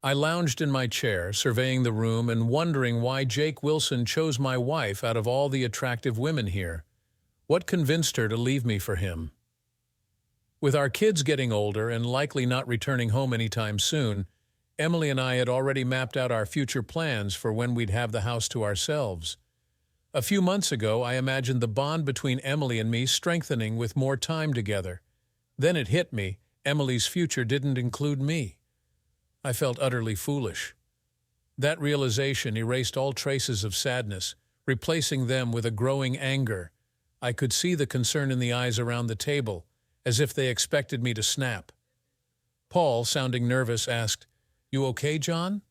I lounged in my chair, surveying the room and wondering why Jake Wilson chose my wife out of all the attractive women here. What convinced her to leave me for him? With our kids getting older and likely not returning home anytime soon, Emily and I had already mapped out our future plans for when we'd have the house to ourselves. A few months ago, I imagined the bond between Emily and me strengthening with more time together. Then it hit me, Emily's future didn't include me. I felt utterly foolish. That realization erased all traces of sadness, replacing them with a growing anger. I could see the concern in the eyes around the table, as if they expected me to snap. Paul, sounding nervous, asked, "You okay, John?"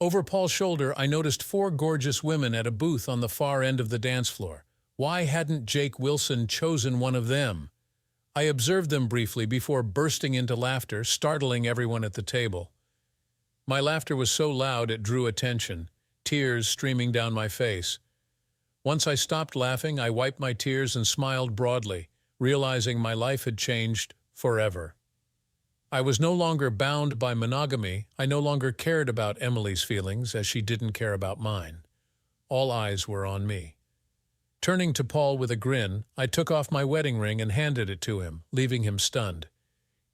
Over Paul's shoulder, I noticed 4 gorgeous women at a booth on the far end of the dance floor. Why hadn't Jake Wilson chosen one of them? I observed them briefly before bursting into laughter, startling everyone at the table. My laughter was so loud it drew attention, tears streaming down my face. Once I stopped laughing, I wiped my tears and smiled broadly, realizing my life had changed forever. I was no longer bound by monogamy. I no longer cared about Emily's feelings, as she didn't care about mine. All eyes were on me. Turning to Paul with a grin, I took off my wedding ring and handed it to him, leaving him stunned.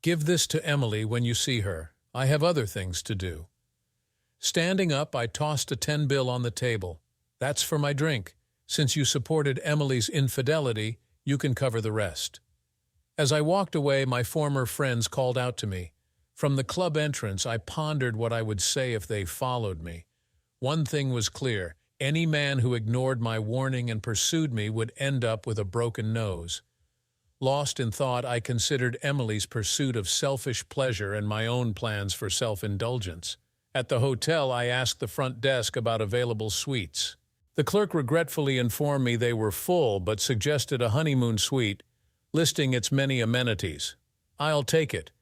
"Give this to Emily when you see her. I have other things to do." Standing up, I tossed a 10 bill on the table. "That's for my drink. Since you supported Emily's infidelity, you can cover the rest." As I walked away, my former friends called out to me. From the club entrance, I pondered what I would say if they followed me. One thing was clear. Any man who ignored my warning and pursued me would end up with a broken nose. Lost in thought, I considered Emily's pursuit of selfish pleasure and my own plans for self-indulgence. At the hotel, I asked the front desk about available suites. The clerk regretfully informed me they were full but suggested a honeymoon suite, listing its many amenities. "I'll take it.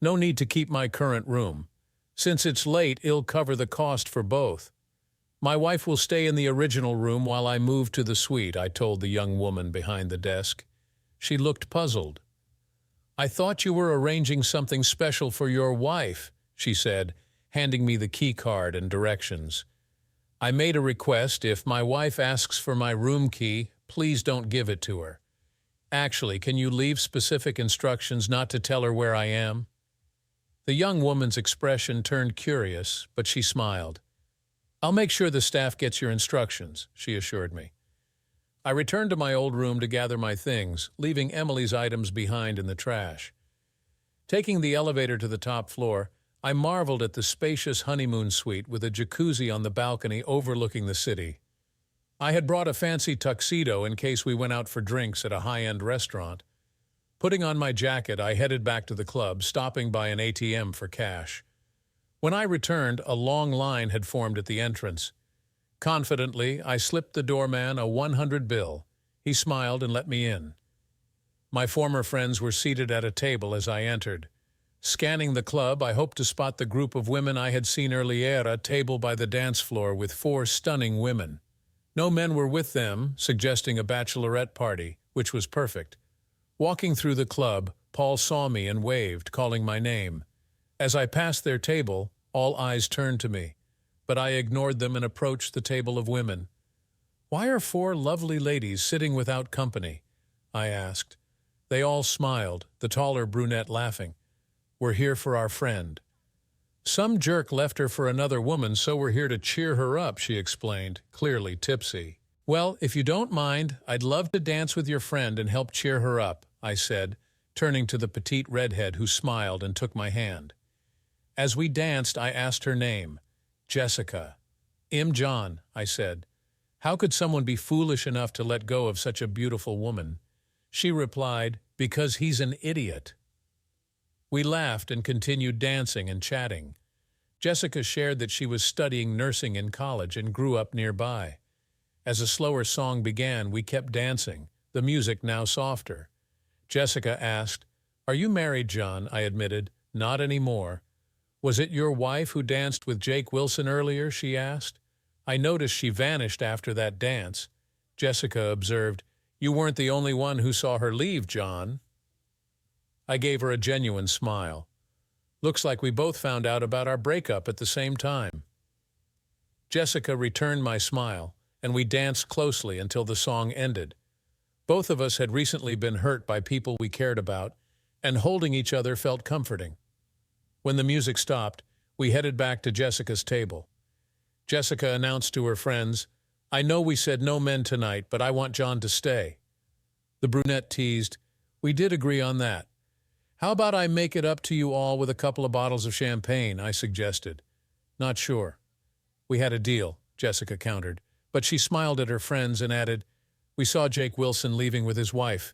No need to keep my current room. Since it's late, it'll cover the cost for both. My wife will stay in the original room while I move to the suite," I told the young woman behind the desk. She looked puzzled. "I thought you were arranging something special for your wife," she said, handing me the key card and directions. "I made a request. If my wife asks for my room key, please don't give it to her. Actually, can you leave specific instructions not to tell her where I am?" The young woman's expression turned curious, but she smiled. "I'll make sure the staff gets your instructions," she assured me. I returned to my old room to gather my things, leaving Emily's items behind in the trash. Taking the elevator to the top floor, I marveled at the spacious honeymoon suite with a jacuzzi on the balcony overlooking the city. I had brought a fancy tuxedo in case we went out for drinks at a high-end restaurant. Putting on my jacket, I headed back to the club, stopping by an ATM for cash. When I returned, a long line had formed at the entrance. Confidently, I slipped the doorman a 100 bill. He smiled and let me in. My former friends were seated at a table as I entered. Scanning the club, I hoped to spot the group of women I had seen earlier, a table by the dance floor with 4 stunning women. No men were with them, suggesting a bachelorette party, which was perfect. Walking through the club, Paul saw me and waved, calling my name. As I passed their table, all eyes turned to me, but I ignored them and approached the table of women. "Why are 4 lovely ladies sitting without company?" I asked. They all smiled, the taller brunette laughing. "We're here for our friend." "Some jerk left her for another woman, so we're here to cheer her up," she explained, clearly tipsy. "Well, if you don't mind, I'd love to dance with your friend and help cheer her up," I said, turning to the petite redhead who smiled and took my hand. As we danced, I asked her name. "Jessica." "I'm John," I said. "How could someone be foolish enough to let go of such a beautiful woman?" She replied, "Because he's an idiot." We laughed and continued dancing and chatting. Jessica shared that she was studying nursing in college and grew up nearby. As a slower song began, we kept dancing, the music now softer. Jessica asked, "Are you married, John?" I admitted, "Not anymore." "Was it your wife who danced with Jake Wilson earlier?" she asked. I noticed she vanished after that dance. Jessica observed, "You weren't the only one who saw her leave, John." I gave her a genuine smile. Looks like we both found out about our breakup at the same time. Jessica returned my smile, and we danced closely until the song ended. Both of us had recently been hurt by people we cared about, and holding each other felt comforting. When the music stopped, we headed back to Jessica's table. Jessica announced to her friends, "I know we said no men tonight, but I want John to stay." The brunette teased, "We did agree on that. How about I make it up to you all with a couple of bottles of champagne?" I suggested. "Not sure." "We had a deal," Jessica countered, but she smiled at her friends and added, "We saw Jake Wilson leaving with his wife."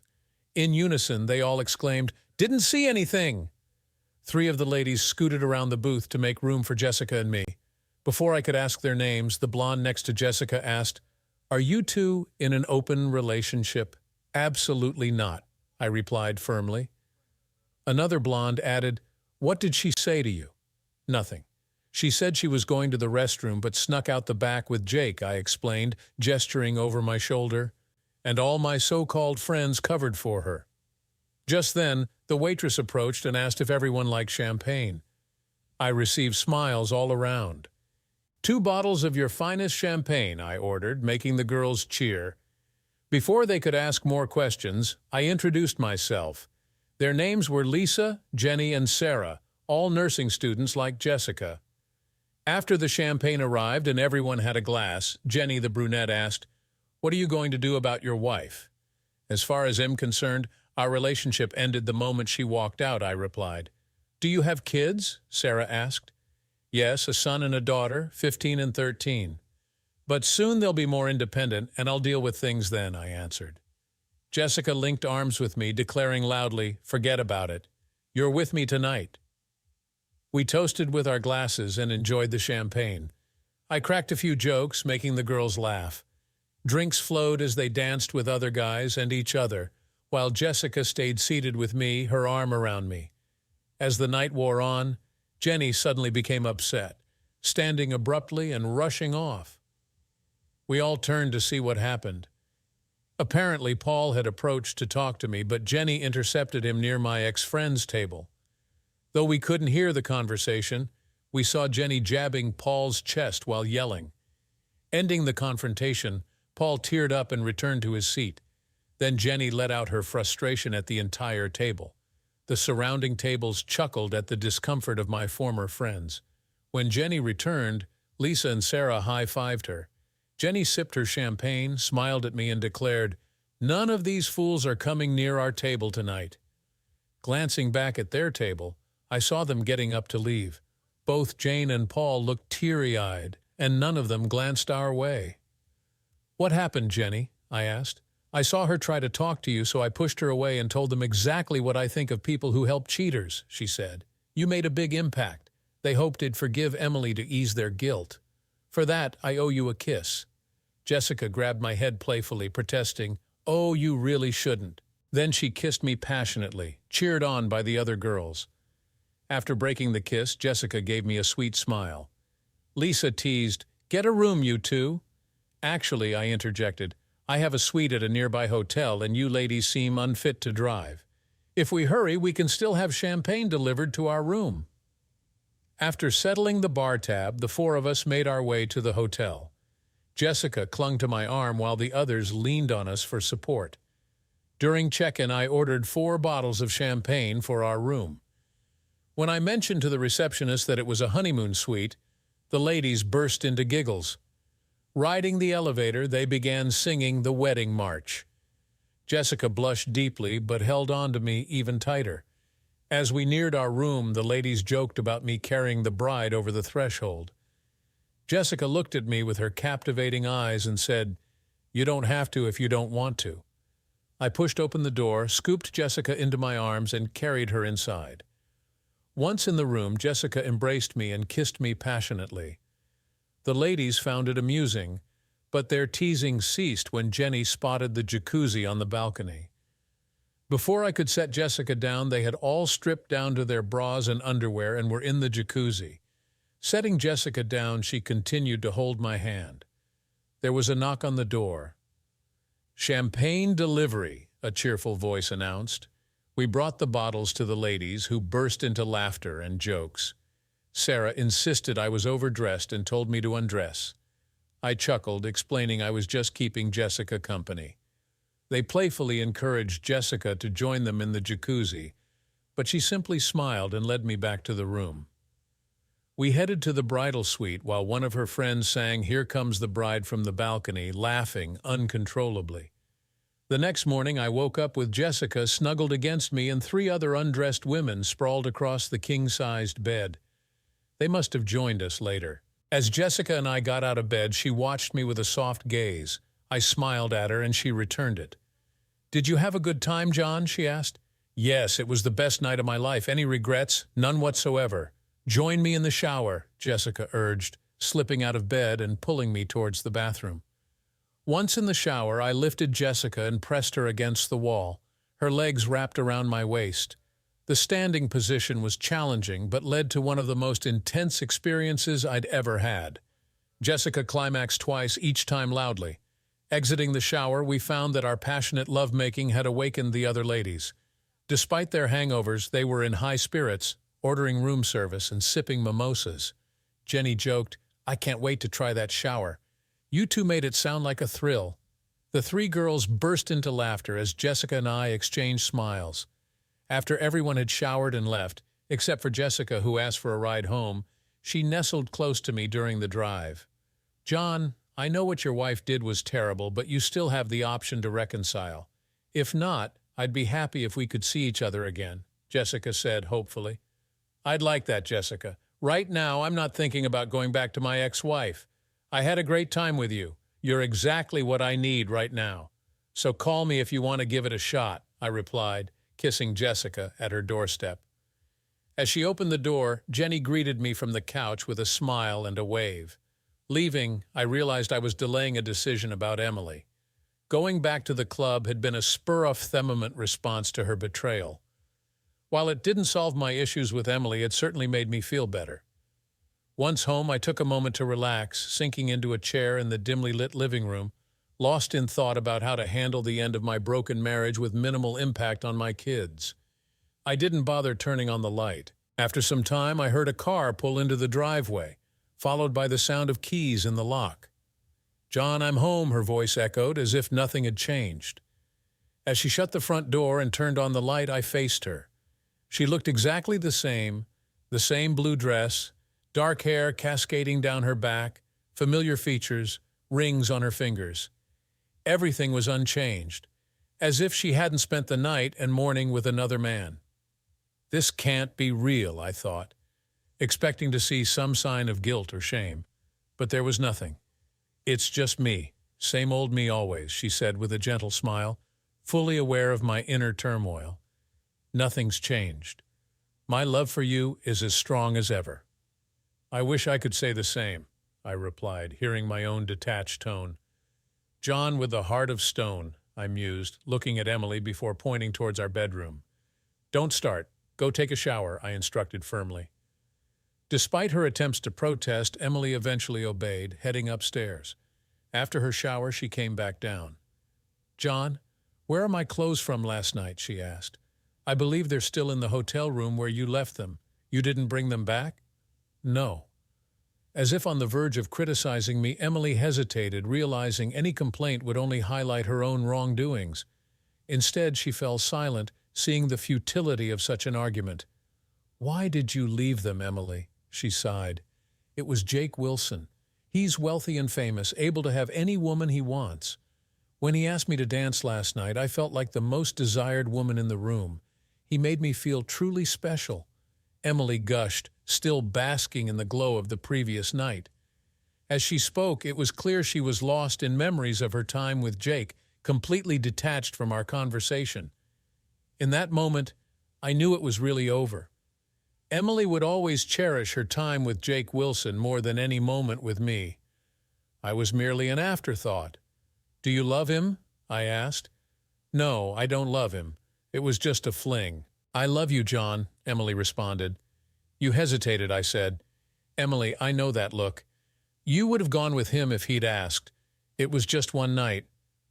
In unison, they all exclaimed, "Didn't see anything!" 3 of the ladies scooted around the booth to make room for Jessica and me. Before I could ask their names, the blonde next to Jessica asked, "Are you two in an open relationship?" "Absolutely not," I replied firmly. Another blonde added, "What did she say to you?" "Nothing. She said she was going to the restroom but snuck out the back with Jake," I explained, gesturing over my shoulder, and all my so-called friends covered for her. Just then, the waitress approached and asked if everyone liked champagne. I received smiles all around. "2 bottles of your finest champagne," I ordered, making the girls cheer. Before they could ask more questions, I introduced myself. Their names were Lisa, Jenny, and Sarah, all nursing students like Jessica. After the champagne arrived and everyone had a glass, Jenny, the brunette, asked, "What are you going to do about your wife?" "As far as I'm concerned, our relationship ended the moment she walked out," I replied. "Do you have kids?" Sarah asked. "Yes, a son and a daughter, 15 and 13. But soon they'll be more independent, and I'll deal with things then," I answered. Jessica linked arms with me, declaring loudly, "Forget about it. You're with me tonight." We toasted with our glasses and enjoyed the champagne. I cracked a few jokes, making the girls laugh. Drinks flowed as they danced with other guys and each other, while Jessica stayed seated with me, her arm around me. As the night wore on, Jenny suddenly became upset, standing abruptly and rushing off. We all turned to see what happened. Apparently, Paul had approached to talk to me, but Jenny intercepted him near my ex-friend's table. Though we couldn't hear the conversation, we saw Jenny jabbing Paul's chest while yelling. Ending the confrontation, Paul teared up and returned to his seat. Then Jenny let out her frustration at the entire table. The surrounding tables chuckled at the discomfort of my former friends. When Jenny returned, Lisa and Sarah high-fived her. Jenny sipped her champagne, smiled at me, and declared, "None of these fools are coming near our table tonight." Glancing back at their table, I saw them getting up to leave. Both Jane and Paul looked teary-eyed, and none of them glanced our way. "What happened, Jenny?" I asked. "I saw her try to talk to you, so I pushed her away and told them exactly what I think of people who help cheaters," she said. "You made a big impact. They hoped it'd forgive Emily to ease their guilt. For that, I owe you a kiss." Jessica grabbed my head playfully, protesting, "Oh, you really shouldn't." Then she kissed me passionately, cheered on by the other girls. After breaking the kiss, Jessica gave me a sweet smile. Lisa teased, "Get a room, you two." "Actually," I interjected, "I have a suite at a nearby hotel and you ladies seem unfit to drive. If we hurry, we can still have champagne delivered to our room." After settling the bar tab, the 4 of us made our way to the hotel. Jessica clung to my arm while the others leaned on us for support. During check-in, I ordered 4 bottles of champagne for our room. When I mentioned to the receptionist that it was a honeymoon suite, the ladies burst into giggles. Riding the elevator, they began singing the wedding march. Jessica blushed deeply but held on to me even tighter. As we neared our room, the ladies joked about me carrying the bride over the threshold. Jessica looked at me with her captivating eyes and said, "You don't have to if you don't want to." I pushed open the door, scooped Jessica into my arms, and carried her inside. Once in the room, Jessica embraced me and kissed me passionately. The ladies found it amusing, but their teasing ceased when Jenny spotted the jacuzzi on the balcony. Before I could set Jessica down, they had all stripped down to their bras and underwear and were in the jacuzzi. Setting Jessica down, she continued to hold my hand. There was a knock on the door. "Champagne delivery," a cheerful voice announced. We brought the bottles to the ladies, who burst into laughter and jokes. Sarah insisted I was overdressed and told me to undress. I chuckled, explaining I was just keeping Jessica company. They playfully encouraged Jessica to join them in the jacuzzi, but she simply smiled and led me back to the room. We headed to the bridal suite while one of her friends sang "Here Comes the Bride" from the balcony, laughing uncontrollably. The next morning I woke up with Jessica snuggled against me and 3 other undressed women sprawled across the king-sized bed. They must have joined us later. As Jessica and I got out of bed, she watched me with a soft gaze. I smiled at her and she returned it. "Did you have a good time, John?" she asked. "Yes, it was the best night of my life. Any regrets?" "None whatsoever." "Join me in the shower," Jessica urged, slipping out of bed and pulling me towards the bathroom. Once in the shower, I lifted Jessica and pressed her against the wall, her legs wrapped around my waist. The standing position was challenging, but led to one of the most intense experiences I'd ever had. Jessica climaxed twice, each time loudly. Exiting the shower, we found that our passionate lovemaking had awakened the other ladies. Despite their hangovers, they were in high spirits, ordering room service and sipping mimosas. Jenny joked, "I can't wait to try that shower. You two made it sound like a thrill." The 3 girls burst into laughter as Jessica and I exchanged smiles. After everyone had showered and left, except for Jessica, who asked for a ride home, she nestled close to me during the drive. "John, I know what your wife did was terrible, but you still have the option to reconcile. If not, I'd be happy if we could see each other again," Jessica said hopefully. "I'd like that, Jessica. Right now, I'm not thinking about going back to my ex-wife. I had a great time with you. You're exactly what I need right now. So call me if you want to give it a shot," I replied, kissing Jessica at her doorstep. As she opened the door, Jenny greeted me from the couch with a smile and a wave. Leaving, I realized I was delaying a decision about Emily. Going back to the club had been a spur-of-the-moment response to her betrayal. While it didn't solve my issues with Emily, it certainly made me feel better. Once home, I took a moment to relax, sinking into a chair in the dimly lit living room, lost in thought about how to handle the end of my broken marriage with minimal impact on my kids. I didn't bother turning on the light. After some time, I heard a car pull into the driveway, followed by the sound of keys in the lock. "John, I'm home," her voice echoed, as if nothing had changed. As she shut the front door and turned on the light, I faced her. She looked exactly the same blue dress, dark hair cascading down her back, familiar features, rings on her fingers. Everything was unchanged, as if she hadn't spent the night and morning with another man. This can't be real, I thought, expecting to see some sign of guilt or shame. But there was nothing. "It's just me, same old me always," she said with a gentle smile, fully aware of my inner turmoil. "Nothing's changed. My love for you is as strong as ever." "I wish I could say the same," I replied, hearing my own detached tone. "John with the heart of stone," I mused, looking at Emily before pointing towards our bedroom. "Don't start. Go take a shower," I instructed firmly. Despite her attempts to protest, Emily eventually obeyed, heading upstairs. After her shower, she came back down. "John, where are my clothes from last night?" she asked. "I believe they're still in the hotel room where you left them. You didn't bring them back?" "No." As if on the verge of criticizing me, Emily hesitated, realizing any complaint would only highlight her own wrongdoings. Instead, she fell silent, seeing the futility of such an argument. "Why did you leave them, Emily?" she sighed. "It was Jake Wilson. He's wealthy and famous, able to have any woman he wants. When he asked me to dance last night, I felt like the most desired woman in the room. He made me feel truly special." Emily gushed, still basking in the glow of the previous night. As she spoke, it was clear she was lost in memories of her time with Jake, completely detached from our conversation. In that moment, I knew it was really over. Emily would always cherish her time with Jake Wilson more than any moment with me. I was merely an afterthought. "Do you love him?" I asked. "No, I don't love him. It was just a fling." "I love you, John," Emily responded. "You hesitated," I said. "Emily, I know that look. You would have gone with him if he'd asked. It was just one night.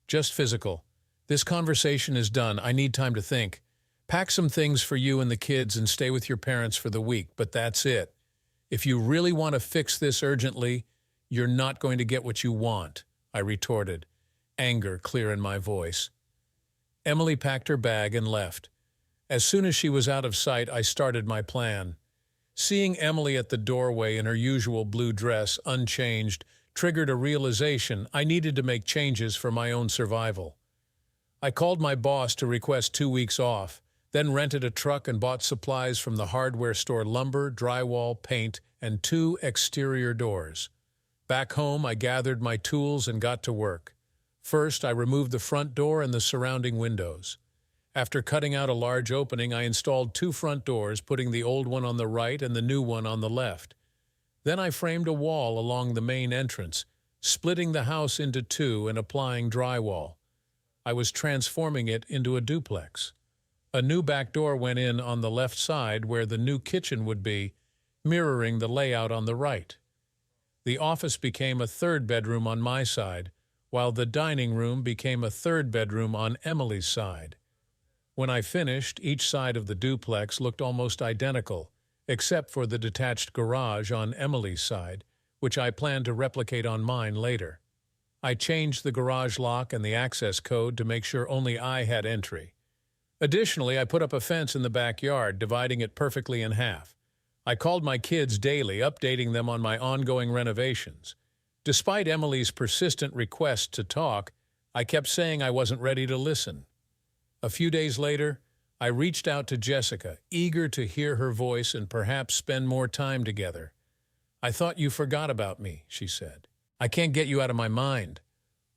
Just physical. This conversation is done. I need time to think. Pack some things for you and the kids and stay with your parents for the week, but that's it. If you really want to fix this urgently, you're not going to get what you want, I retorted, anger clear in my voice. Emily packed her bag and left. As soon as she was out of sight, I started my plan. Seeing Emily at the doorway in her usual blue dress, unchanged, triggered a realization I needed to make changes for my own survival. I called my boss to request 2 weeks off, then rented a truck and bought supplies from the hardware store: lumber, drywall, paint, and 2 exterior doors. Back home, I gathered my tools and got to work. First, I removed the front door and the surrounding windows. After cutting out a large opening, I installed 2 front doors, putting the old one on the right and the new one on the left. Then I framed a wall along the main entrance, splitting the house into 2 and applying drywall. I was transforming it into a duplex. A new back door went in on the left side where the new kitchen would be, mirroring the layout on the right. The office became a 3rd bedroom on my side, while the dining room became a 3rd bedroom on Emily's side. When I finished, each side of the duplex looked almost identical, except for the detached garage on Emily's side, which I planned to replicate on mine later. I changed the garage lock and the access code to make sure only I had entry. Additionally, I put up a fence in the backyard, dividing it perfectly in half. I called my kids daily, updating them on my ongoing renovations. Despite Emily's persistent request to talk, I kept saying I wasn't ready to listen. A few days later, I reached out to Jessica, eager to hear her voice and perhaps spend more time together. "I thought you forgot about me," she said. "I can't get you out of my mind."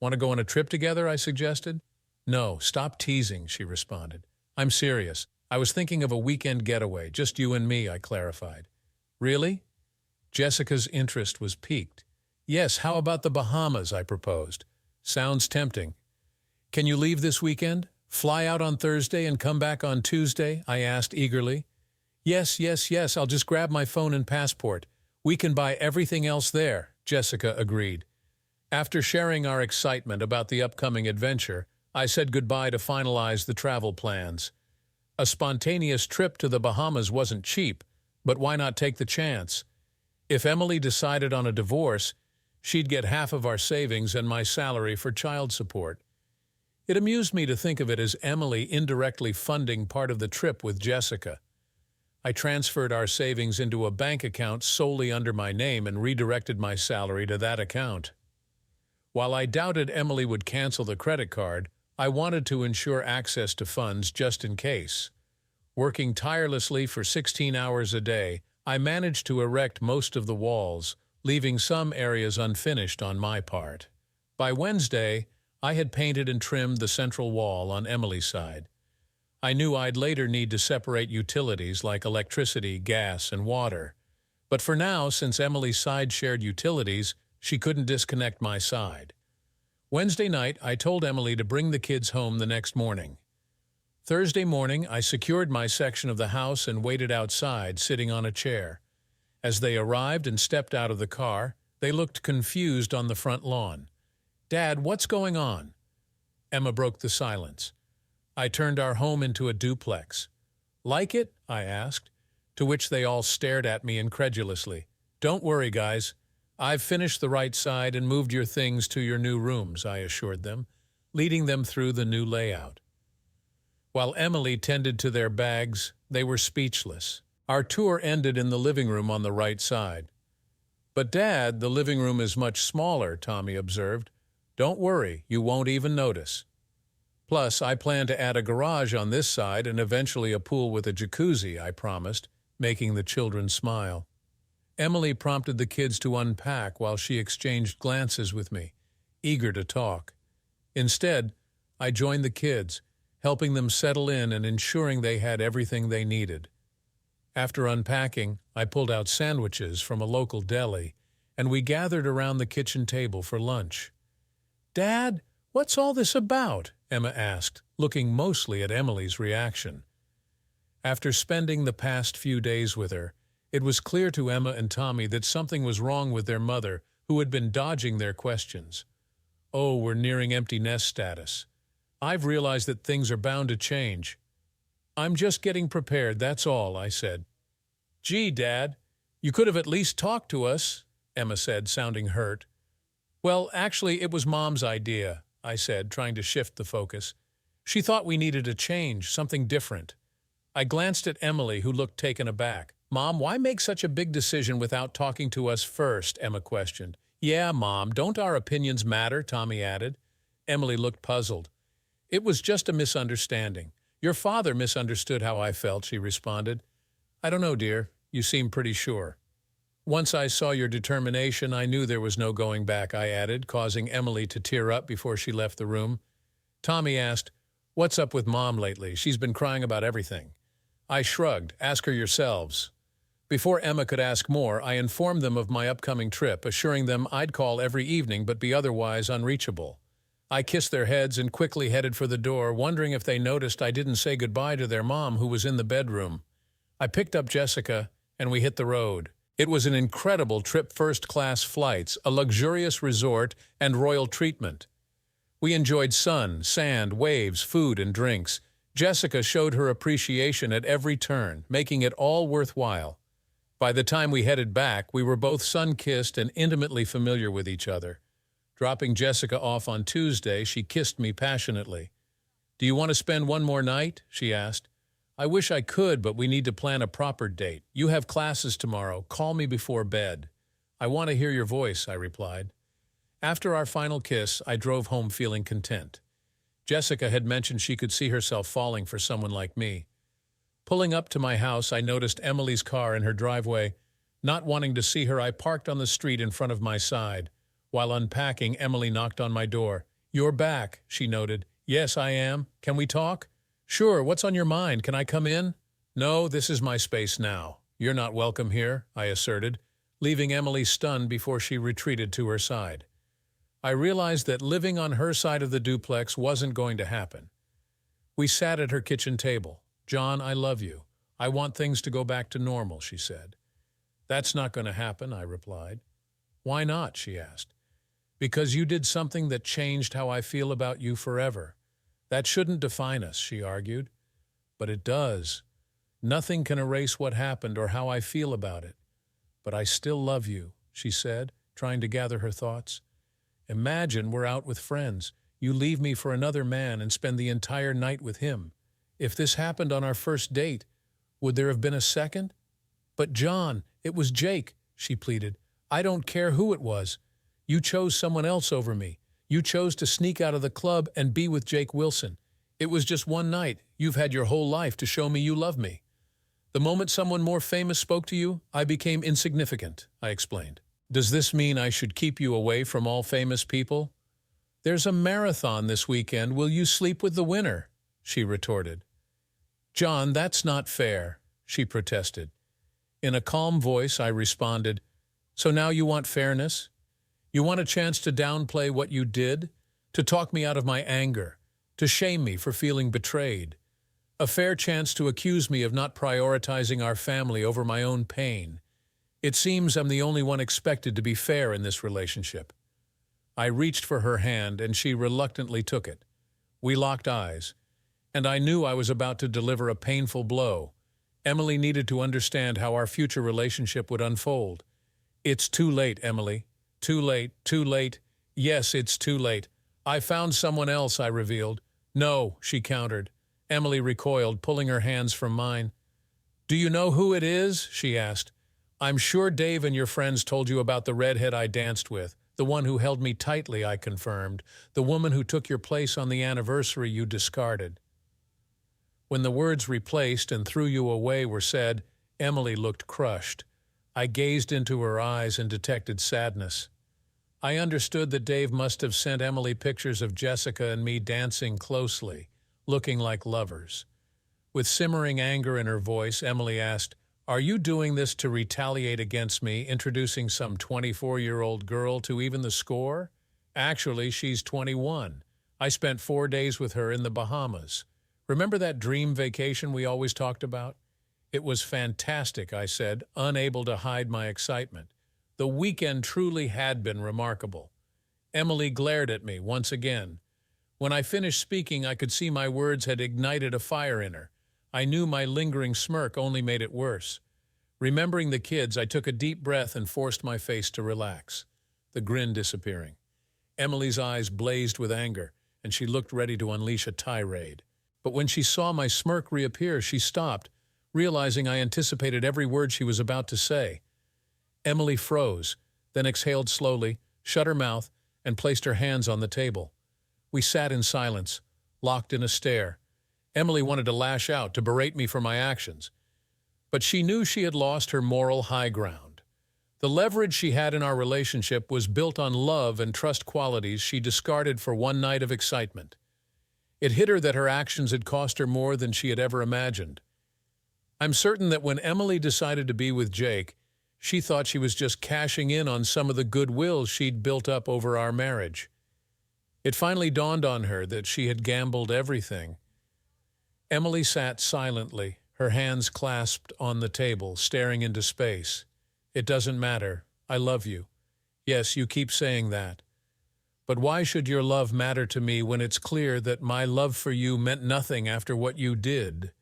"Want to go on a trip together?" I suggested. "No, stop teasing," she responded. "I'm serious. I was thinking of a weekend getaway, just you and me," I clarified. "Really?" Jessica's interest was piqued. "Yes, how about the Bahamas?" I proposed. "Sounds tempting." "Can you leave this weekend? Fly out on Thursday and come back on Tuesday?" I asked eagerly. Yes, I'll just grab my phone and passport. We can buy everything else there," Jessica agreed. After sharing our excitement about the upcoming adventure, I said goodbye to finalize the travel plans. A spontaneous trip to the Bahamas wasn't cheap, but why not take the chance? If Emily decided on a divorce, she'd get half of our savings and my salary for child support. It amused me to think of it as Emily indirectly funding part of the trip with Jessica. I transferred our savings into a bank account solely under my name and redirected my salary to that account. While I doubted Emily would cancel the credit card, I wanted to ensure access to funds just in case. Working tirelessly for 16 hours a day, I managed to erect most of the walls, leaving some areas unfinished on my part. By Wednesday, I had painted and trimmed the central wall on Emily's side. I knew I'd later need to separate utilities like electricity, gas, and water. But for now, since Emily's side shared utilities, she couldn't disconnect my side. Wednesday night, I told Emily to bring the kids home the next morning. Thursday morning, I secured my section of the house and waited outside, sitting on a chair. As they arrived and stepped out of the car, they looked confused on the front lawn. "Dad, what's going on?" Emma broke the silence. "I turned our home into a duplex." "Like it?" I asked, to which they all stared at me incredulously. "Don't worry, guys. I've finished the right side and moved your things to your new rooms," I assured them, leading them through the new layout. While Emily tended to their bags, they were speechless. Our tour ended in the living room on the right side. "But Dad, the living room is much smaller," Tommy observed. "Don't worry, you won't even notice. Plus, I plan to add a garage on this side and eventually a pool with a jacuzzi," I promised, making the children smile. Emily prompted the kids to unpack while she exchanged glances with me, eager to talk. Instead, I joined the kids, helping them settle in and ensuring they had everything they needed. After unpacking, I pulled out sandwiches from a local deli, and we gathered around the kitchen table for lunch. "Dad, what's all this about?" Emma asked, looking mostly at Emily's reaction. After spending the past few days with her, it was clear to Emma and Tommy that something was wrong with their mother, who had been dodging their questions. "Oh, we're nearing empty nest status. I've realized that things are bound to change." I'm just getting prepared, that's all, I said. Gee, Dad, you could have at least talked to us, Emma said, sounding hurt. Well, actually, it was Mom's idea, I said, trying to shift the focus. She thought we needed a change, something different. I glanced at Emily, who looked taken aback. Mom, why make such a big decision without talking to us first? Emma questioned. Yeah, Mom, don't our opinions matter? Tommy added. Emily looked puzzled. It was just a misunderstanding. Your father misunderstood how I felt, she responded. I don't know, dear. You seem pretty sure. Once I saw your determination, I knew there was no going back, I added, causing Emily to tear up before she left the room. Tommy asked, What's up with Mom lately? She's been crying about everything. I shrugged. Ask her yourselves. Before Emma could ask more, I informed them of my upcoming trip, assuring them I'd call every evening but be otherwise unreachable. I kissed their heads and quickly headed for the door, wondering if they noticed I didn't say goodbye to their mom, who was in the bedroom. I picked up Jessica, and we hit the road. It was an incredible trip, first-class flights, a luxurious resort, and royal treatment. We enjoyed sun, sand, waves, food, and drinks. Jessica showed her appreciation at every turn, making it all worthwhile. By the time we headed back, we were both sun-kissed and intimately familiar with each other. Dropping Jessica off on Tuesday, she kissed me passionately. Do you want to spend one more night? She asked. I wish I could, but we need to plan a proper date. You have classes tomorrow. Call me before bed. I want to hear your voice, I replied. After our final kiss, I drove home feeling content. Jessica had mentioned she could see herself falling for someone like me. Pulling up to my house, I noticed Emily's car in her driveway. Not wanting to see her, I parked on the street in front of my side. While unpacking, Emily knocked on my door. You're back, she noted. Yes, I am. Can we talk? Sure, what's on your mind? Can I come in? No, this is my space now. You're not welcome here, I asserted, leaving Emily stunned before she retreated to her side. I realized that living on her side of the duplex wasn't going to happen. We sat at her kitchen table. John, I love you. I want things to go back to normal, she said. That's not going to happen, I replied. Why not, she asked. Because you did something that changed how I feel about you forever. That shouldn't define us, she argued. But it does. Nothing can erase what happened or how I feel about it. But I still love you, she said, trying to gather her thoughts. Imagine we're out with friends. You leave me for another man and spend the entire night with him. If this happened on our first date, would there have been a second? But John, it was Jake, she pleaded. I don't care who it was. You chose someone else over me. You chose to sneak out of the club and be with Jake Wilson. It was just one night. You've had your whole life to show me you love me. The moment someone more famous spoke to you, I became insignificant, I explained. Does this mean I should keep you away from all famous people? There's a marathon this weekend. Will you sleep with the winner? She retorted. John, that's not fair, she protested. In a calm voice, I responded, So now you want fairness? You want a chance to downplay what you did? To talk me out of my anger? To shame me for feeling betrayed? A fair chance to accuse me of not prioritizing our family over my own pain? It seems I'm the only one expected to be fair in this relationship. I reached for her hand, and she reluctantly took it. We locked eyes, and I knew I was about to deliver a painful blow. Emily needed to understand how our future relationship would unfold. It's too late, Emily. Too late, too late. Yes, it's too late. I found someone else, I revealed. No, she countered. Emily recoiled, pulling her hands from mine. Do you know who it is? She asked. I'm sure Dave and your friends told you about the redhead I danced with, the one who held me tightly, I confirmed, the woman who took your place on the anniversary you discarded. When the words replaced and threw you away were said, Emily looked crushed. I gazed into her eyes and detected sadness. I understood that Dave must have sent Emily pictures of Jessica and me dancing closely, looking like lovers. With simmering anger in her voice, Emily asked, Are you doing this to retaliate against me, introducing some 24-year-old girl to even the score? Actually, she's 21. I spent 4 days with her in the Bahamas. Remember that dream vacation we always talked about? It was fantastic, I said, unable to hide my excitement. The weekend truly had been remarkable. Emily glared at me once again. When I finished speaking, I could see my words had ignited a fire in her. I knew my lingering smirk only made it worse. Remembering the kids, I took a deep breath and forced my face to relax, the grin disappearing. Emily's eyes blazed with anger, and she looked ready to unleash a tirade. But when she saw my smirk reappear, she stopped, realizing I anticipated every word she was about to say. Emily froze, then exhaled slowly, shut her mouth, and placed her hands on the table. We sat in silence, locked in a stare. Emily wanted to lash out, to berate me for my actions. But she knew she had lost her moral high ground. The leverage she had in our relationship was built on love and trust qualities she discarded for one night of excitement. It hit her that her actions had cost her more than she had ever imagined. I'm certain that when Emily decided to be with Jake, she thought she was just cashing in on some of the goodwill she'd built up over our marriage. It finally dawned on her that she had gambled everything. Emily sat silently, her hands clasped on the table, staring into space. It doesn't matter. I love you. Yes, you keep saying that. But why should your love matter to me when it's clear that my love for you meant nothing after what you did?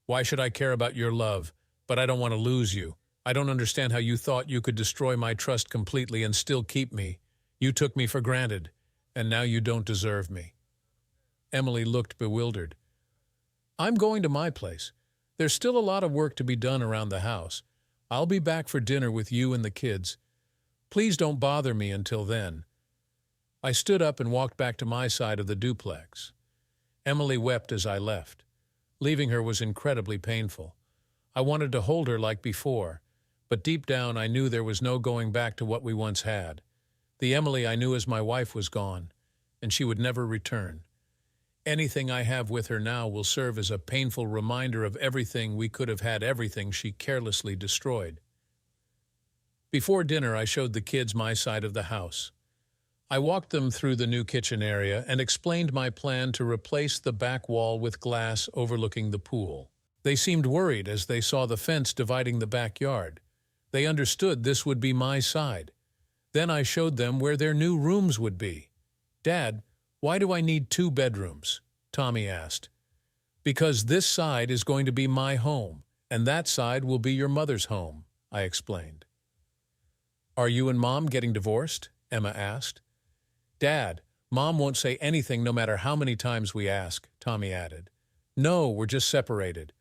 Why should I care about your love? But I don't want to lose you. I don't understand how you thought you could destroy my trust completely and still keep me. You took me for granted, and now you don't deserve me. Emily looked bewildered. I'm going to my place. There's still a lot of work to be done around the house. I'll be back for dinner with you and the kids. Please don't bother me until then. I stood up and walked back to my side of the duplex. Emily wept as I left. Leaving her was incredibly painful. I wanted to hold her like before, but deep down I knew there was no going back to what we once had. The Emily I knew as my wife was gone, and she would never return. Anything I have with her now will serve as a painful reminder of everything we could have had, everything she carelessly destroyed. Before dinner, I showed the kids my side of the house. I walked them through the new kitchen area and explained my plan to replace the back wall with glass overlooking the pool. They seemed worried as they saw the fence dividing the backyard. They understood this would be my side. Then I showed them where their new rooms would be. Dad, why do I need 2 bedrooms? Tommy asked. Because this side is going to be my home, and that side will be your mother's home, I explained. Are you and Mom getting divorced? Emma asked. Dad, Mom won't say anything no matter how many times we ask, Tommy added. No, we're just separated.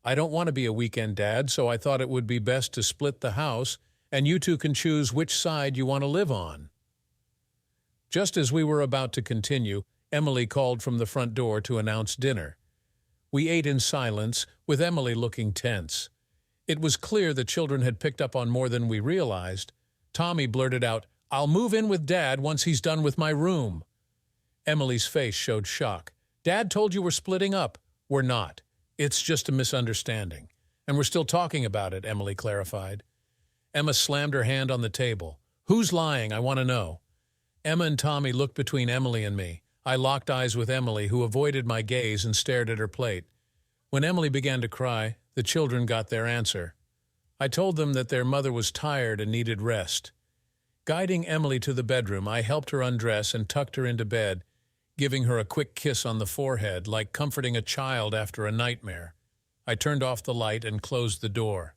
I don't want to be a weekend dad, so I thought it would be best to split the house, and you two can choose which side you want to live on. Just as we were about to continue, Emily called from the front door to announce dinner. We ate in silence, with Emily looking tense. It was clear the children had picked up on more than we realized. Tommy blurted out, I'll move in with Dad once he's done with my room. Emily's face showed shock. Dad told you we're splitting up. We're not. It's just a misunderstanding. And we're still talking about it, Emily clarified. Emma slammed her hand on the table. Who's lying? I want to know. Emma and Tommy looked between Emily and me. I locked eyes with Emily, who avoided my gaze and stared at her plate. When Emily began to cry, the children got their answer. I told them that their mother was tired and needed rest. Guiding Emily to the bedroom, I helped her undress and tucked her into bed, giving her a quick kiss on the forehead, like comforting a child after a nightmare. I turned off the light and closed the door.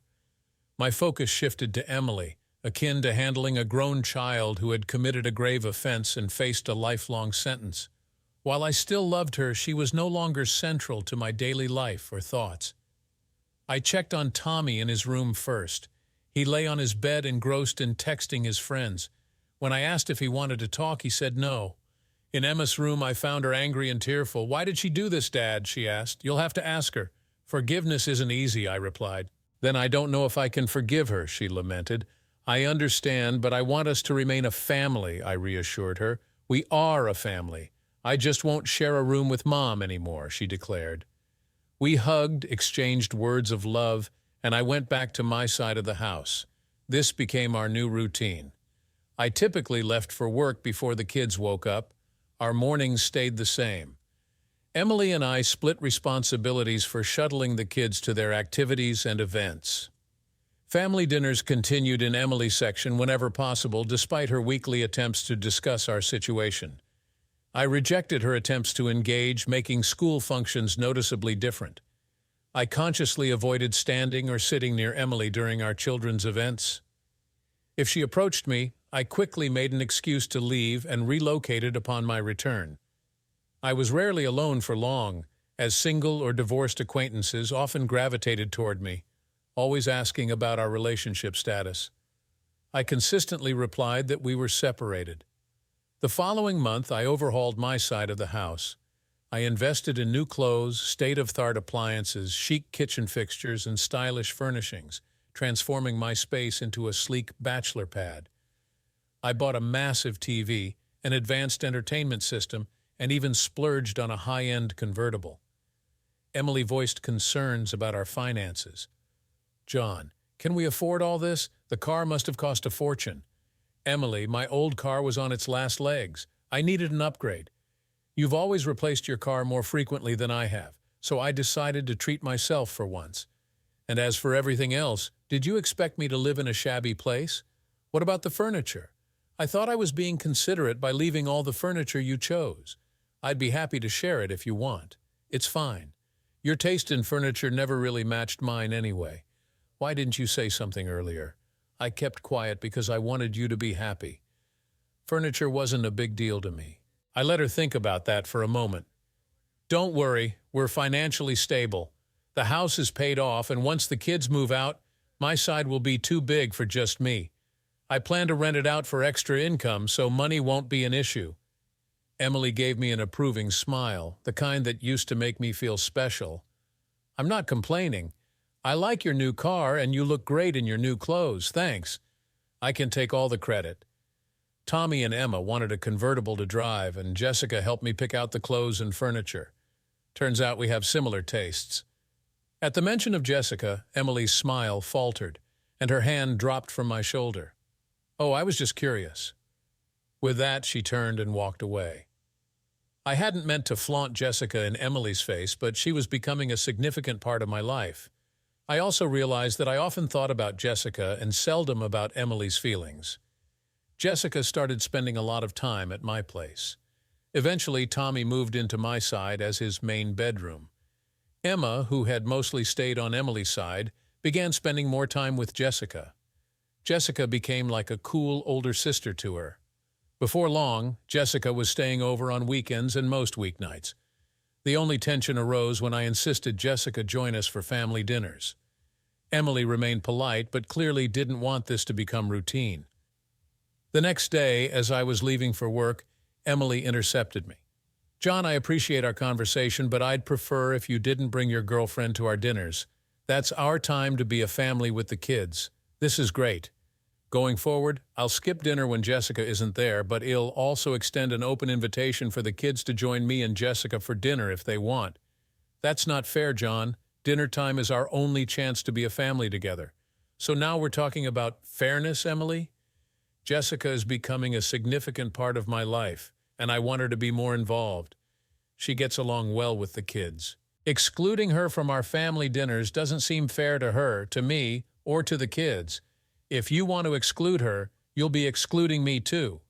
My focus shifted to Emily, akin to handling a grown child who had committed a grave offense and faced a lifelong sentence. While I still loved her, she was no longer central to my daily life or thoughts. I checked on Tommy in his room first. He lay on his bed engrossed in texting his friends. When I asked if he wanted to talk, he said no. In Emma's room, I found her angry and tearful. Why did she do this, Dad? She asked. You'll have to ask her. Forgiveness isn't easy, I replied. Then I don't know if I can forgive her, she lamented. I understand, but I want us to remain a family, I reassured her. We are a family. I just won't share a room with Mom anymore, she declared. We hugged, exchanged words of love, and I went back to my side of the house. This became our new routine. I typically left for work before the kids woke up. Our mornings stayed the same. Emily and I split responsibilities for shuttling the kids to their activities and events. Family dinners continued in Emily's section whenever possible, despite her weekly attempts to discuss our situation. I rejected her attempts to engage, making school functions noticeably different. I consciously avoided standing or sitting near Emily during our children's events. If she approached me, I quickly made an excuse to leave and relocated upon my return. I was rarely alone for long, as single or divorced acquaintances often gravitated toward me, always asking about our relationship status. I consistently replied that we were separated. The following month, I overhauled my side of the house. I invested in new clothes, state-of-the-art appliances, chic kitchen fixtures, and stylish furnishings, transforming my space into a sleek bachelor pad. I bought a massive TV, an advanced entertainment system, and even splurged on a high-end convertible. Emily voiced concerns about our finances. "John, can we afford all this? The car must have cost a fortune." "Emily, my old car was on its last legs. I needed an upgrade. You've always replaced your car more frequently than I have, so I decided to treat myself for once. And as for everything else, did you expect me to live in a shabby place? What about the furniture? I thought I was being considerate by leaving all the furniture you chose. I'd be happy to share it if you want. It's fine. Your taste in furniture never really matched mine anyway. Why didn't you say something earlier? I kept quiet because I wanted you to be happy. Furniture wasn't a big deal to me." I let her think about that for a moment. "Don't worry, we're financially stable. The house is paid off, and once the kids move out, my side will be too big for just me. I plan to rent it out for extra income, so money won't be an issue." Emily gave me an approving smile, the kind that used to make me feel special. "I'm not complaining. I like your new car, and you look great in your new clothes, thanks. I can take all the credit. Tommy and Emma wanted a convertible to drive, and Jessica helped me pick out the clothes and furniture. Turns out we have similar tastes." At the mention of Jessica, Emily's smile faltered, and her hand dropped from my shoulder. "Oh, I was just curious." With that, she turned and walked away. I hadn't meant to flaunt Jessica in Emily's face, but she was becoming a significant part of my life. I also realized that I often thought about Jessica and seldom about Emily's feelings. Jessica started spending a lot of time at my place. Eventually, Tommy moved into my side as his main bedroom. Emma, who had mostly stayed on Emily's side, began spending more time with Jessica. Jessica became like a cool older sister to her. Before long, Jessica was staying over on weekends and most weeknights. The only tension arose when I insisted Jessica join us for family dinners. Emily remained polite, but clearly didn't want this to become routine. The next day, as I was leaving for work, Emily intercepted me. "John, I appreciate our conversation, but I'd prefer if you didn't bring your girlfriend to our dinners. That's our time to be a family with the kids. This is great. Going forward, I'll skip dinner when Jessica isn't there, but I'll also extend an open invitation for the kids to join me and Jessica for dinner if they want. That's not fair, John. Dinner time is our only chance to be a family together. So now we're talking about fairness, Emily? Jessica is becoming a significant part of my life, and I want her to be more involved. She gets along well with the kids. Excluding her from our family dinners doesn't seem fair to her, to me, or to the kids. If you want to exclude her, you'll be excluding me too.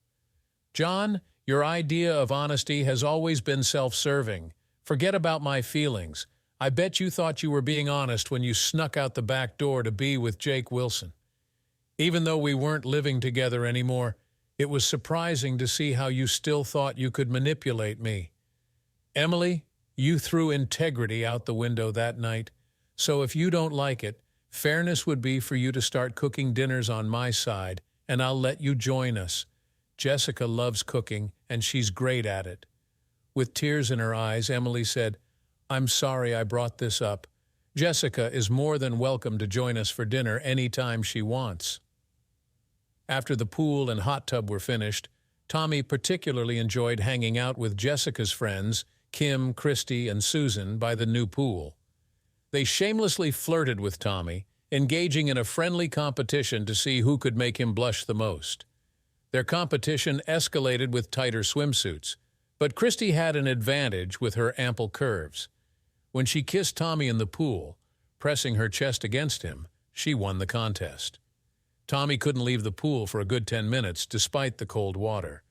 John, your idea of honesty has always been self-serving. Forget about my feelings. I bet you thought you were being honest when you snuck out the back door to be with Jake Wilson. Even though we weren't living together anymore, it was surprising to see how you still thought you could manipulate me. Emily, you threw integrity out the window that night, so if you don't like it, fairness would be for you to start cooking dinners on my side, and I'll let you join us. Jessica loves cooking, and she's great at it." With tears in her eyes, Emily said, "I'm sorry I brought this up. Jessica is more than welcome to join us for dinner any time she wants." After the pool and hot tub were finished, Tommy particularly enjoyed hanging out with Jessica's friends, Kim, Christy, and Susan, by the new pool. They shamelessly flirted with Tommy, engaging in a friendly competition to see who could make him blush the most. Their competition escalated with tighter swimsuits, but Christy had an advantage with her ample curves. When she kissed Tommy in the pool, pressing her chest against him, she won the contest. Tommy couldn't leave the pool for a good 10 minutes despite the cold water.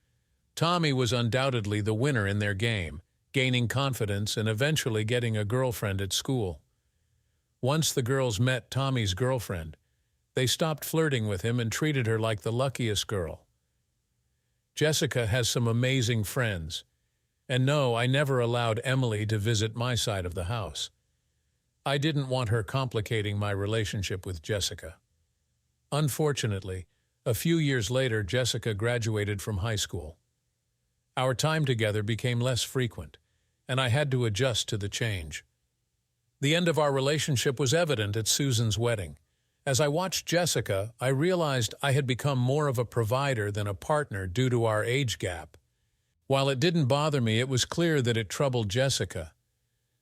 Tommy was undoubtedly the winner in their game, gaining confidence and eventually getting a girlfriend at school. Once the girls met Tommy's girlfriend, they stopped flirting with him and treated her like the luckiest girl. Jessica has some amazing friends, and no, I never allowed Emily to visit my side of the house. I didn't want her complicating my relationship with Jessica. Unfortunately, a few years later, Jessica graduated from high school. Our time together became less frequent, and I had to adjust to the change. The end of our relationship was evident at Susan's wedding. As I watched Jessica, I realized I had become more of a provider than a partner due to our age gap. While it didn't bother me, it was clear that it troubled Jessica.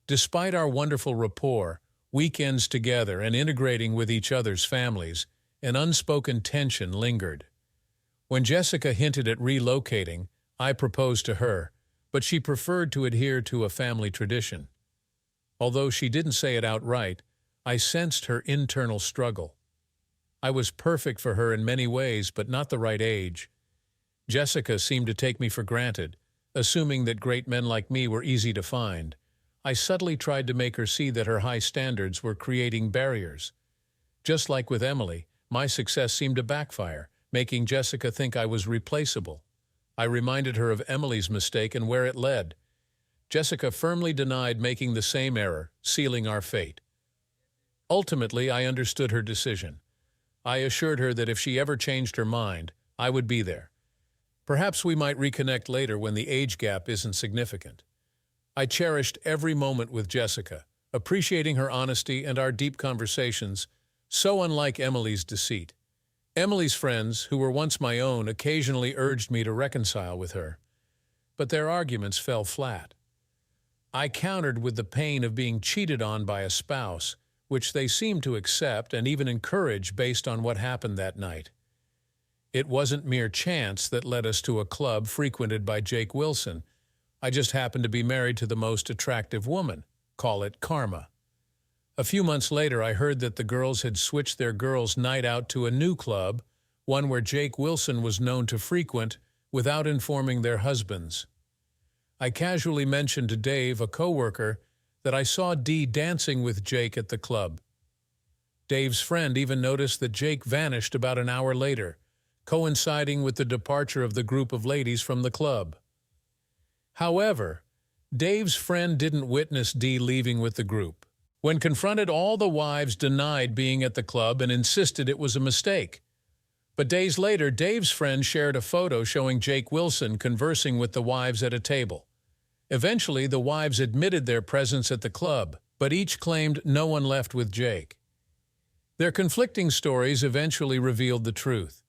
Despite our wonderful rapport, weekends together, and integrating with each other's families, an unspoken tension lingered. When Jessica hinted at relocating, I proposed to her, but she preferred to adhere to a family tradition. Although she didn't say it outright, I sensed her internal struggle. I was perfect for her in many ways, but not the right age. Jessica seemed to take me for granted, assuming that great men like me were easy to find. I subtly tried to make her see that her high standards were creating barriers. Just like with Emily, my success seemed to backfire, making Jessica think I was replaceable. I reminded her of Emily's mistake and where it led. Jessica firmly denied making the same error, sealing our fate. Ultimately, I understood her decision. I assured her that if she ever changed her mind, I would be there. Perhaps we might reconnect later when the age gap isn't significant. I cherished every moment with Jessica, appreciating her honesty and our deep conversations, so unlike Emily's deceit. Emily's friends, who were once my own, occasionally urged me to reconcile with her, but their arguments fell flat. I countered with the pain of being cheated on by a spouse, which they seemed to accept and even encourage based on what happened that night. It wasn't mere chance that led us to a club frequented by Jake Wilson. I just happened to be married to the most attractive woman. Call it karma. A few months later, I heard that the girls had switched their girls' night out to a new club, one where Jake Wilson was known to frequent, without informing their husbands. I casually mentioned to Dave, a coworker, that I saw Dee dancing with Jake at the club. Dave's friend even noticed that Jake vanished about an hour later, coinciding with the departure of the group of ladies from the club. However, Dave's friend didn't witness Dee leaving with the group. When confronted, all the wives denied being at the club and insisted it was a mistake. But days later, Dave's friend shared a photo showing Jake Wilson conversing with the wives at a table. Eventually, the wives admitted their presence at the club, but each claimed no one left with Jake. Their conflicting stories eventually revealed the truth.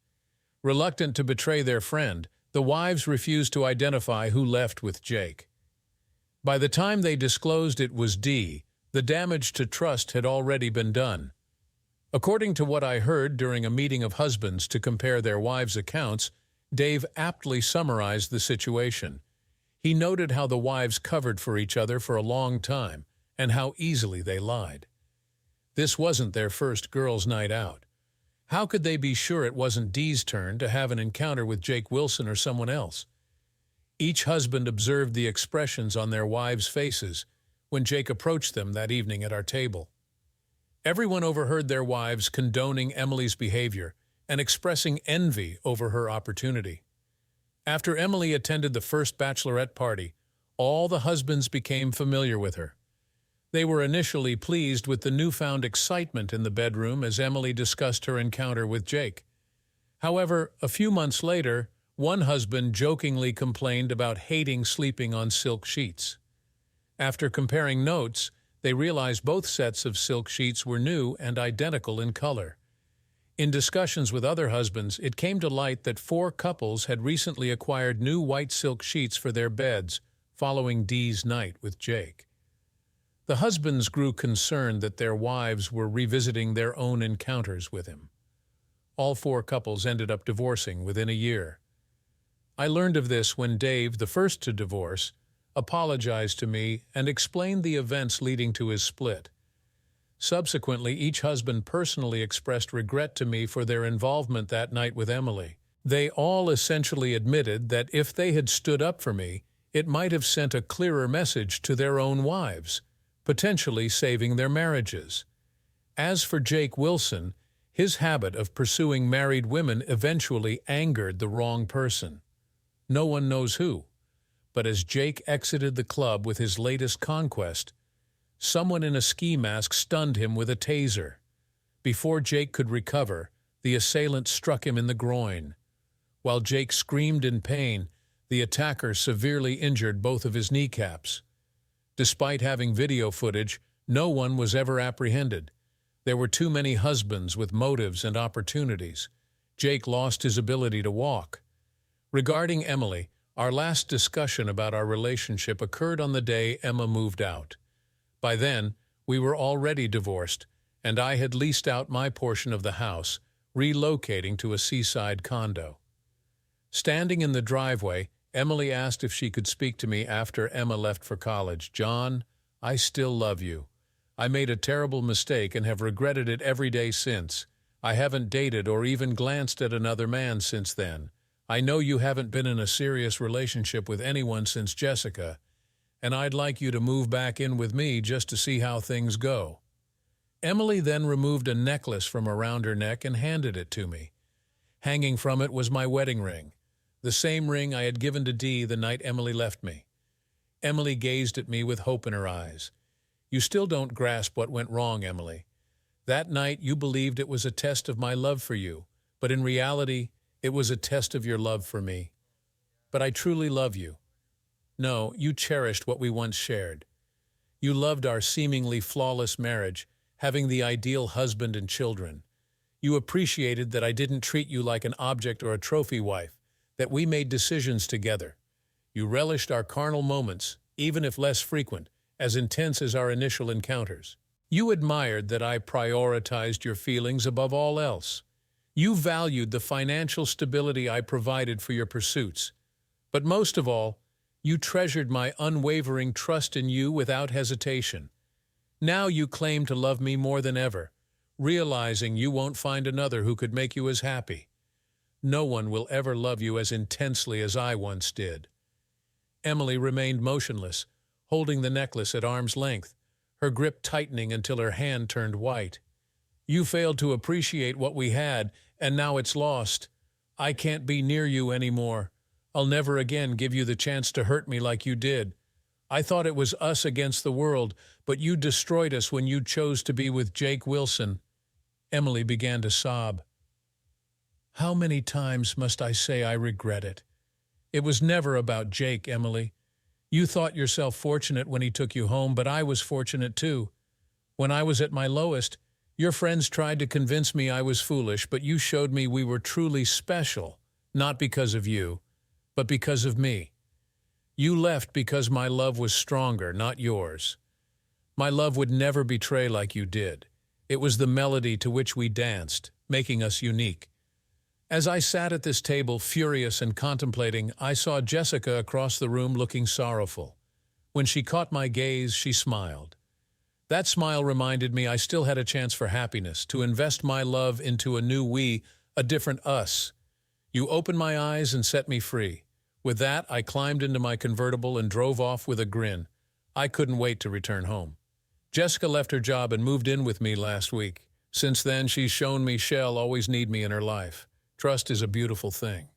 Reluctant to betray their friend, the wives refused to identify who left with Jake. By the time they disclosed it was Dee, the damage to trust had already been done. According to what I heard during a meeting of husbands to compare their wives' accounts, Dave aptly summarized the situation. He noted how the wives covered for each other for a long time and how easily they lied. This wasn't their first girls' night out. How could they be sure it wasn't Dee's turn to have an encounter with Jake Wilson or someone else? Each husband observed the expressions on their wives' faces when Jake approached them that evening at our table. Everyone overheard their wives condoning Emily's behavior and expressing envy over her opportunity. After Emily attended the first bachelorette party, all the husbands became familiar with her. They were initially pleased with the newfound excitement in the bedroom as Emily discussed her encounter with Jake. However, a few months later, one husband jokingly complained about hating sleeping on silk sheets. After comparing notes, they realized both sets of silk sheets were new and identical in color. In discussions with other husbands, it came to light that 4 couples had recently acquired new white silk sheets for their beds following Dee's night with Jake. The husbands grew concerned that their wives were revisiting their own encounters with him. All 4 couples ended up divorcing within a year. I learned of this when Dave, the first to divorce, apologized to me and explained the events leading to his split. Subsequently, each husband personally expressed regret to me for their involvement that night with Emily. They all essentially admitted that if they had stood up for me, it might have sent a clearer message to their own wives, potentially saving their marriages. As for Jake Wilson, his habit of pursuing married women eventually angered the wrong person. No one knows who, but as Jake exited the club with his latest conquest, someone in a ski mask stunned him with a taser. Before Jake could recover, the assailant struck him in the groin. While Jake screamed in pain, the attacker severely injured both of his kneecaps. Despite having video footage, no one was ever apprehended. There were too many husbands with motives and opportunities. Jake lost his ability to walk. Regarding Emily, our last discussion about our relationship occurred on the day Emma moved out. By then, we were already divorced, and I had leased out my portion of the house, relocating to a seaside condo. Standing in the driveway, Emily asked if she could speak to me after Emma left for college. "John, I still love you. I made a terrible mistake and have regretted it every day since. I haven't dated or even glanced at another man since then. I know you haven't been in a serious relationship with anyone since Jessica, and I'd like you to move back in with me just to see how things go." Emily then removed a necklace from around her neck and handed it to me. Hanging from it was my wedding ring, the same ring I had given to Dee the night Emily left me. Emily gazed at me with hope in her eyes. "You still don't grasp what went wrong, Emily. That night you believed it was a test of my love for you, but in reality, it was a test of your love for me. But I truly love you. No, you cherished what we once shared. You loved our seemingly flawless marriage, having the ideal husband and children. You appreciated that I didn't treat you like an object or a trophy wife, that we made decisions together. You relished our carnal moments, even if less frequent, as intense as our initial encounters. You admired that I prioritized your feelings above all else. You valued the financial stability I provided for your pursuits. But most of all, you treasured my unwavering trust in you without hesitation. Now you claim to love me more than ever, realizing you won't find another who could make you as happy. No one will ever love you as intensely as I once did." Emily remained motionless, holding the necklace at arm's length, her grip tightening until her hand turned white. "You failed to appreciate what we had, and now it's lost. I can't be near you anymore. I'll never again give you the chance to hurt me like you did. I thought it was us against the world, but you destroyed us when you chose to be with Jake Wilson." Emily began to sob. "How many times must I say I regret it? It was never about Jake, Emily. You thought yourself fortunate when he took you home, but I was fortunate too. When I was at my lowest, your friends tried to convince me I was foolish, but you showed me we were truly special, not because of you, but because of me. You left because my love was stronger, not yours. My love would never betray like you did. It was the melody to which we danced, making us unique. As I sat at this table, furious and contemplating, I saw Jessica across the room looking sorrowful. When she caught my gaze, she smiled. That smile reminded me I still had a chance for happiness, to invest my love into a new we, a different us. You opened my eyes and set me free. With that, I climbed into my convertible and drove off with a grin. I couldn't wait to return home. Jessica left her job and moved in with me last week. Since then, she's shown me she'll always need me in her life. Trust is a beautiful thing.